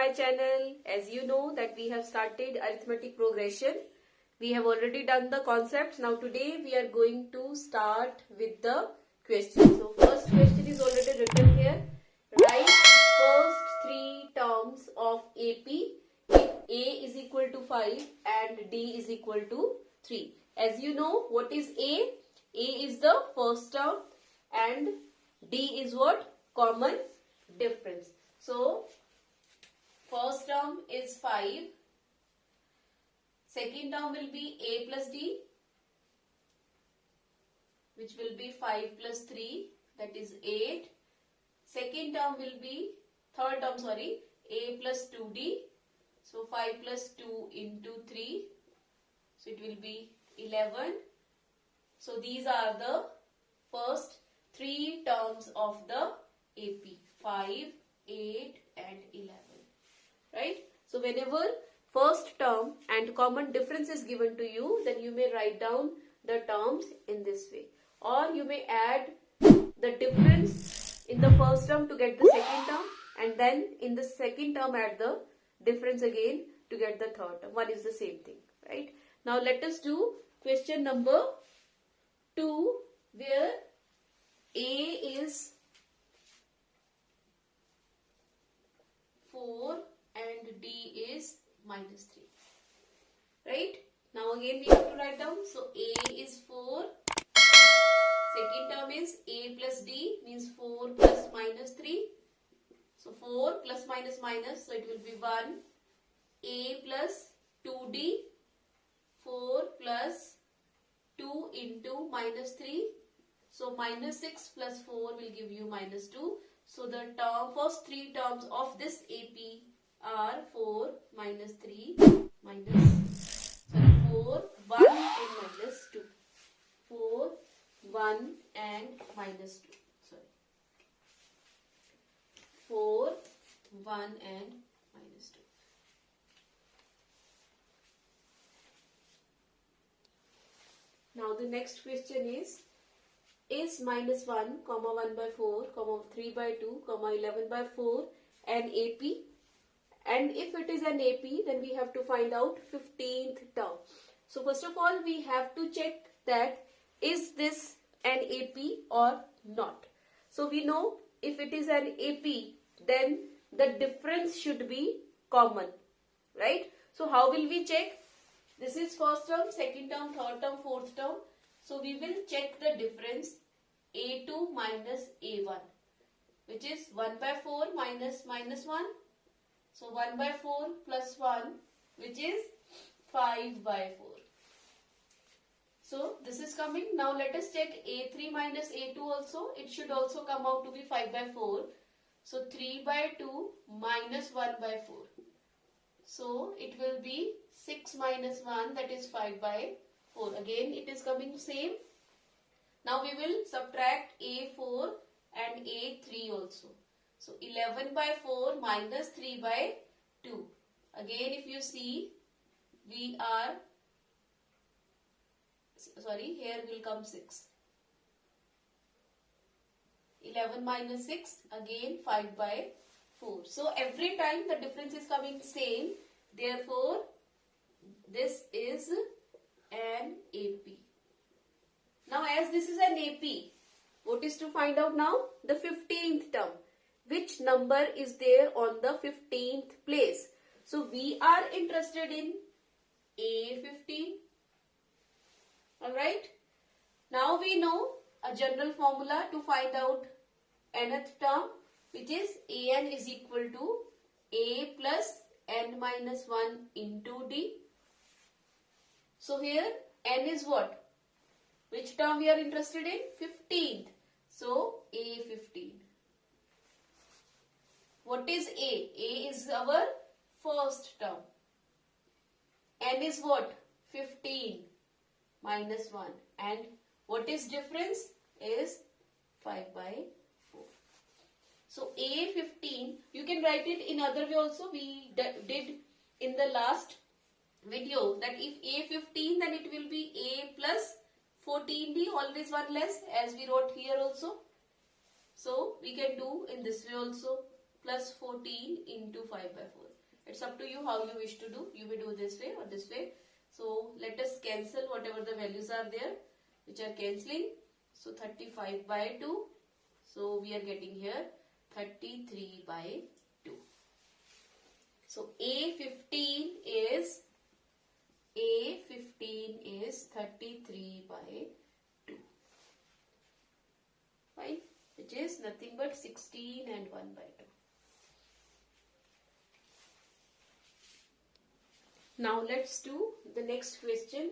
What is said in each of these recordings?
my channel. As you know that we have started arithmetic progression. We have already done the concepts. Now today we are going to start with the question. So first question is already written here. Write first three terms of AP if A is equal to 5 and D is equal to 3. As you know, what is A? A is the first term and D is what? Common difference. So first term is 5. Second term will be A plus D, which will be 5 plus 3, that is 8. Second term will be, third term sorry, A plus 2D. So 5 plus 2 into 3. So it will be 11. So these are the first three terms of the AP. 5, 8 and 11. Right? So whenever first term and common difference is given to you, then you may write down the terms in this way. Or you may add the difference in the first term to get the second term, and then in the second term add the difference again to get the third term. One is the same thing. Right? Now let us do question number 2, where A is 4 and D is minus 3. Right? Now again we have to write down. So A is 4. Second term is A plus D, means 4 plus minus 3. So 4 plus minus minus, so it will be 1. A plus 2D, 4 plus 2 into minus 3. So minus 6 plus 4 will give you minus 2. So the first three terms of this AP are 4, minus 3, minus 4, 1 and minus 2. 4, 1 and minus 2. Sorry. 4, 1 and minus 2. Now the next question is minus 1, comma 1 by 4, comma 3 by 2, comma 11 by 4 an AP? And if it is an AP, then we have to find out 15th term. So first of all, we have to check that is this an AP or not. So we know if it is an AP, then the difference should be common. Right? So how will we check? This is first term, second term, third term, fourth term. So we will check the difference A2 minus A1, which is 1 by 4 minus minus 1. So 1 by 4 plus 1, which is 5 by 4. So this is coming. Now let us check A3 minus A2 also. It should also come out to be 5 by 4. So 3 by 2 minus 1 by 4. So it will be 6 minus 1, that is 5 by 4. Again it is coming same. Now we will subtract A4 and A3 also. So 11 by 4 minus 3 by 2. Again if you see, we are, sorry, here will come 6. 11 minus 6, again 5 by 4. So every time the difference is coming same. Therefore, this is an AP. Now as this is an AP, what is to find out now? The 15th term. Which number is there on the 15th place? So we are interested in A15. Alright. Now we know a general formula to find out nth term, which is An is equal to A plus n minus 1 into D. So here n is what? Which term we are interested in? 15th. So A15. What is A? A is our first term. N is what? 15 minus 1. And what is difference? Is 5 by 4. So A15, you can write it in other way also. We did in the last video that if A15, then it will be A plus 14D, always one less, as we wrote here also. So we can do in this way also, plus 14 into 5 by 4. It's up to you how you wish to do. You may do this way or this way. So let us cancel whatever the values are there which are cancelling. So 35 by 2. So we are getting here 33 by 2. So A15 is 33 by 2. Fine. Which is nothing but 16 and 1 by 2. Now let's do the next question.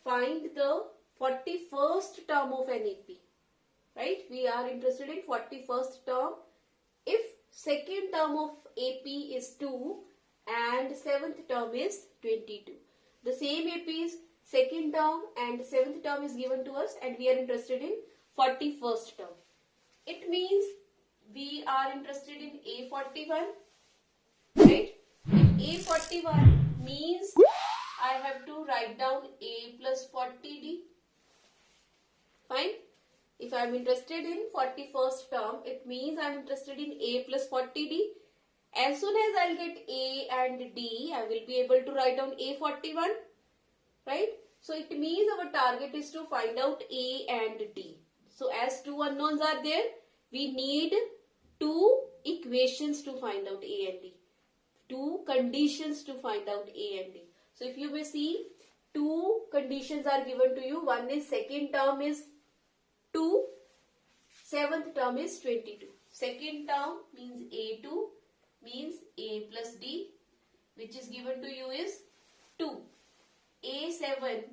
Find the 41st term of an AP. Right? We are interested in 41st term. If second term of AP is 2 and 7th term is 22. The same AP is second term and 7th term is given to us and we are interested in 41st term. It means we are interested in A41. Right? A41 means I have to write down A plus 40D. Fine. If I am interested in 41st term, it means I am interested in A plus 40D. As soon as I will get A and D, I will be able to write down A41. Right? So it means our target is to find out A and D. So as two unknowns are there, we need two equations to find out A and D. Two conditions to find out A and D. So if you may see, two conditions are given to you. One is second term is 2, 7th term is 22. Second term means A2 means A plus D, which is given to you is 2. A7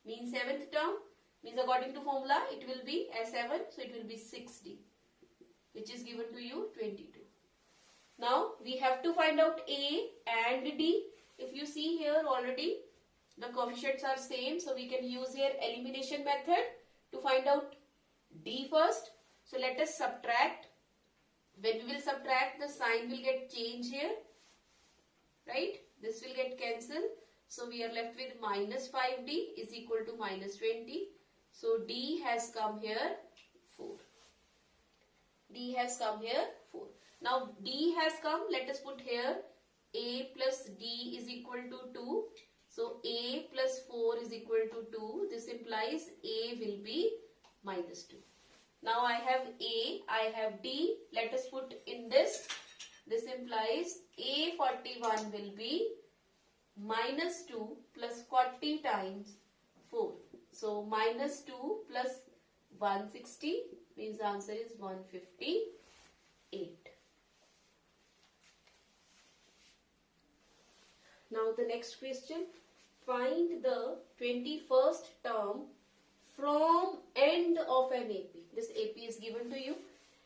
means 7th term, means according to formula it will be A7, so it will be 6D, which is given to you 22. Now we have to find out A and D. If you see here already the coefficients are same, so we can use here elimination method to find out D first. So let us subtract. When we will subtract, the sign will get changed here. Right? This will get cancelled. So we are left with minus 5D is equal to minus 20. So D has come here 4. D has come here 4. Now D has come. Let us put here A plus D is equal to 2. So A plus 4 is equal to 2. This implies A will be minus 2. Now I have A, I have D. Let us put in this. This implies A41 will be minus 2 plus 40 times 4. So minus 2 plus 160 means the answer is 158. Now the next question. Find the 21st term from end of an AP. This AP is given to you.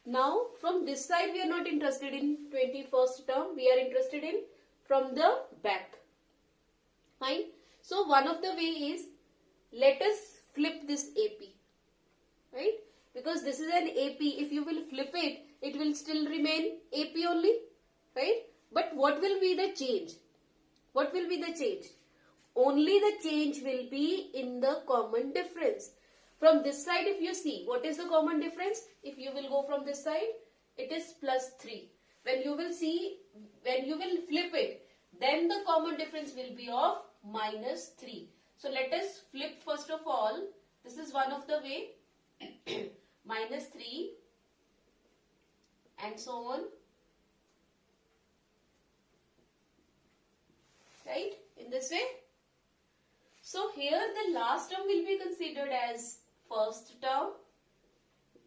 Now from this side we are not interested in 21st term. We are interested in from the back. Fine. So one of the way is, let us flip this AP. Right? Because this is an AP. If you will flip it, it will still remain AP only. Right? But what will be the change? What will be the change? Only the change will be in the common difference. From this side, if you see, what is the common difference? If you will go from this side, it is plus 3. When you will see, when you will flip it, then the common difference will be of minus 3. So let us flip first of all. This is one of the way. Minus 3 and so on. Right? In this way. So here the last term will be considered as first term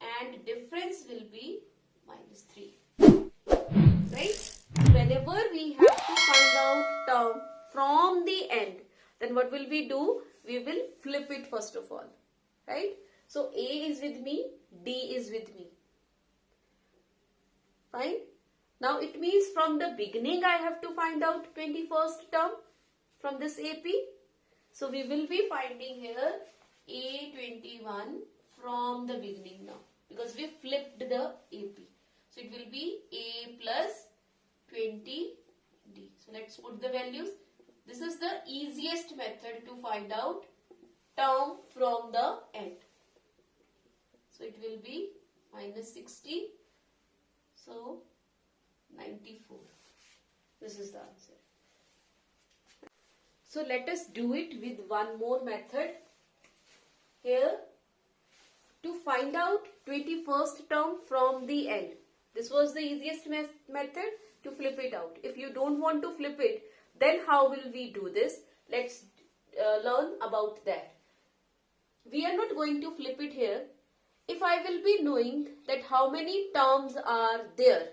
and difference will be minus 3. Right? Whenever we have to find out term from the end, then what will we do? We will flip it first of all. Right? So A is with me, D is with me. Fine? Now it means from the beginning I have to find out 21st term from this AP. So we will be finding here A21 from the beginning now, because we flipped the AP. So it will be A plus 20D. So let's put the values. This is the easiest method to find out term from the end. So it will be minus 60. So 94. This is the answer. So let us do it with one more method. Here, to find out 21st term from the end. This was the easiest method to flip it out. If you don't want to flip it, then how will we do this? Let's learn about that. We are not going to flip it here. If I will be knowing that how many terms are there,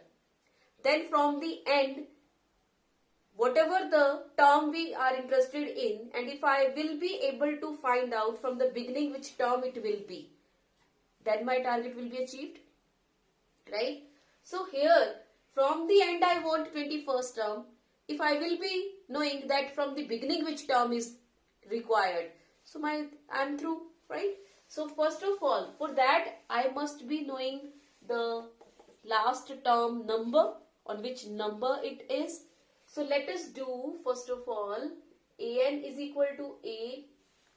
then from the end, whatever the term we are interested in, and if I will be able to find out from the beginning which term it will be, then my target will be achieved, right? So here, from the end I want 21st term. If I will be knowing that from the beginning which term is required, so I'm through, right? So first of all, for that I must be knowing the last term number, on which number it is. So let us do first of all, an is equal to a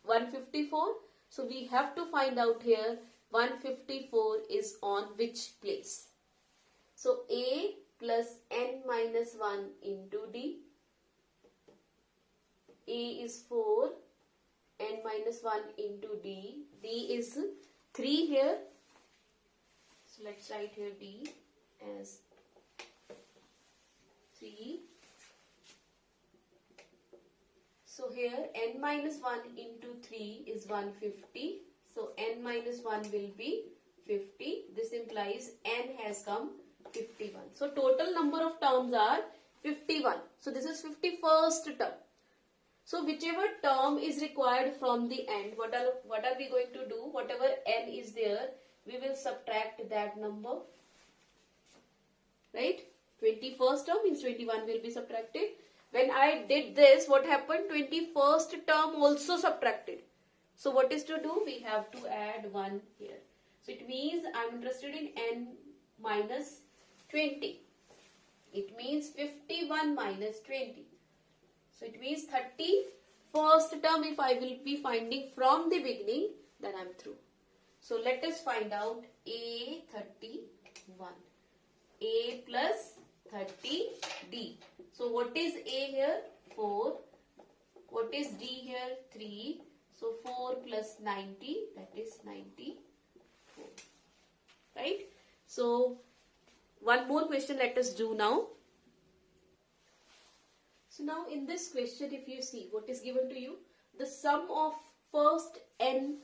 154. So we have to find out here 154 is on which place. So a plus n minus 1 into d. A is 4, n minus 1 into d. D is 3 here. So let's write here d as 3. So here n minus 1 into 3 is 150. So n minus 1 will be 50. This implies n has come 51. So total number of terms are 51. So this is 51st term. So whichever term is required from the end, what are we going to do? Whatever n is there, we will subtract that number. Right? 21st term means 21 will be subtracted. When I did this, what happened? 21st term also subtracted. So what is to do? We have to add 1 here. So it means I am interested in n minus 20. It means 51 minus 20. So it means 31st term if I will be finding from the beginning, then I am through. So let us find out a 31. A plus 30 d. So what is a here? 4. What is d here? 3. So 4 plus 90, that is 94. Right? So one more question let us do now. So now in this question, if you see what is given to you, the sum of first n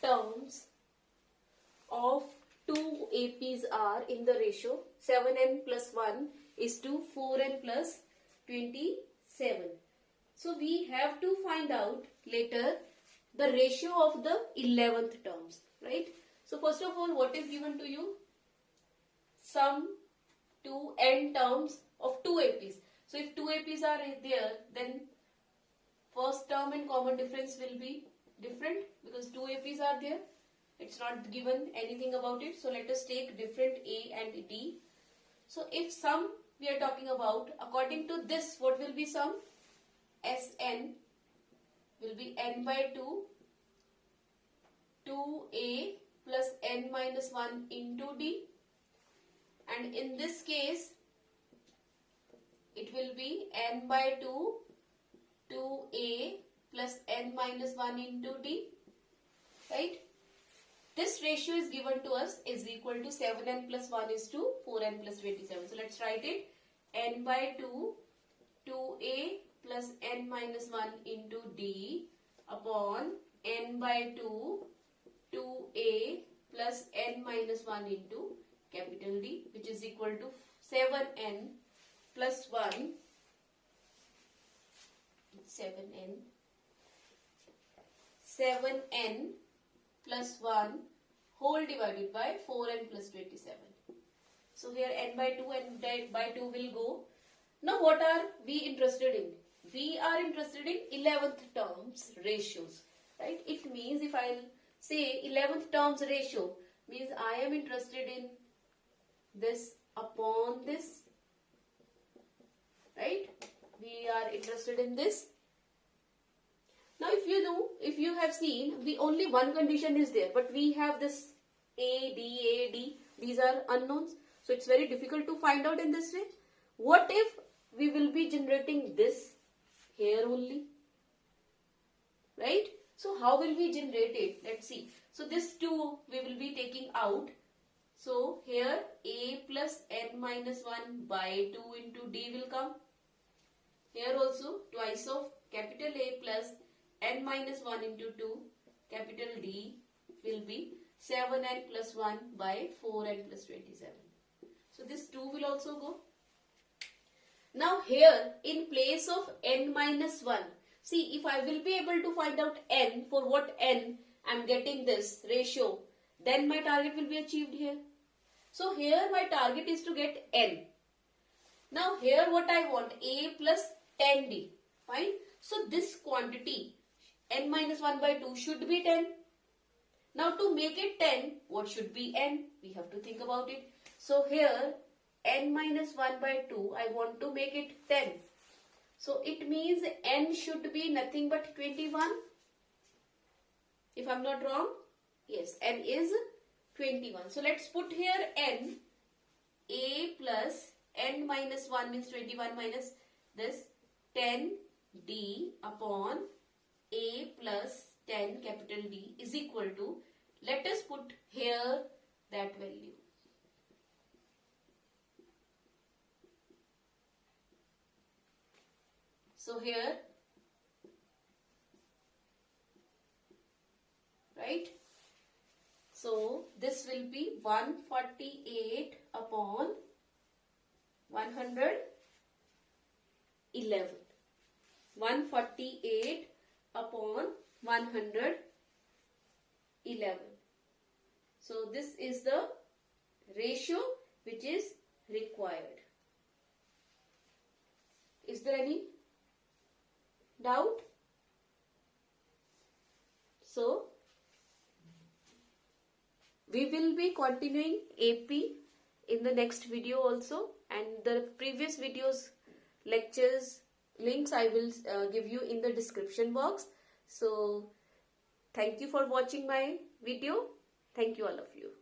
terms of two APs are in the ratio 7n plus 1 is to 4n plus 27. So we have to find out later the ratio of the 11th terms, right? So first of all, what is given to you? Sum to n terms of two APs. So if two APs are there, then first term and common difference will be different because two APs are there. It's not given anything about it. So let us take different A and D. So if sum we are talking about, according to this, what will be sum? Sn will be n by 2, 2a plus n minus 1 into d. And in this case, it will be n by 2, 2a plus n minus 1 into d. Right? This ratio is given to us is equal to 7n plus 1 is to 4n plus 27. So let's write it. N by 2, 2a plus n minus 1 into d upon n by 2, 2a plus n minus 1 into capital D, which is equal to 7n plus 1, 7n plus 1 whole divided by 4n plus 27. So here n by 2 and n by 2 will go. Now what are we interested in? We are interested in 11th terms ratios, right? It means if I say 11th terms ratio, means I am interested in this upon this, right? We are interested in this. Now if you have seen, we only one condition is there, but we have this A, D, these are unknowns. So it's very difficult to find out in this way. What if we will be generating this here only, right? So how will we generate it? Let's see. So this 2 we will be taking out. So here a plus n minus 1 by 2 into d will come. Here also twice of capital A plus n minus 1 into 2 capital D will be 7n plus 1 by 4n plus 27. So this 2 will also go. Now here in place of n minus 1, see if I will be able to find out n, for what n I am getting this ratio, then my target will be achieved here. So here my target is to get n. Now here what I want, a plus 10d. Fine. So this quantity n minus 1 by 2 should be 10. Now to make it 10, what should be n? We have to think about it. So here n minus 1 by 2, I want to make it 10. So it means n should be nothing but 21. If I am not wrong, yes, n is 21. So let's put here n. A plus n minus 1 means 21 minus this 10d upon a plus 10 capital D is equal to, let us put here that value. So here, right? So this will be 148 upon 111. 148 upon 111. So this is the ratio which is required. Is there any doubt? So we will be continuing AP in the next video also, and the previous videos lectures links I will give you in the description box. So thank you for watching my video. Thank you all of you.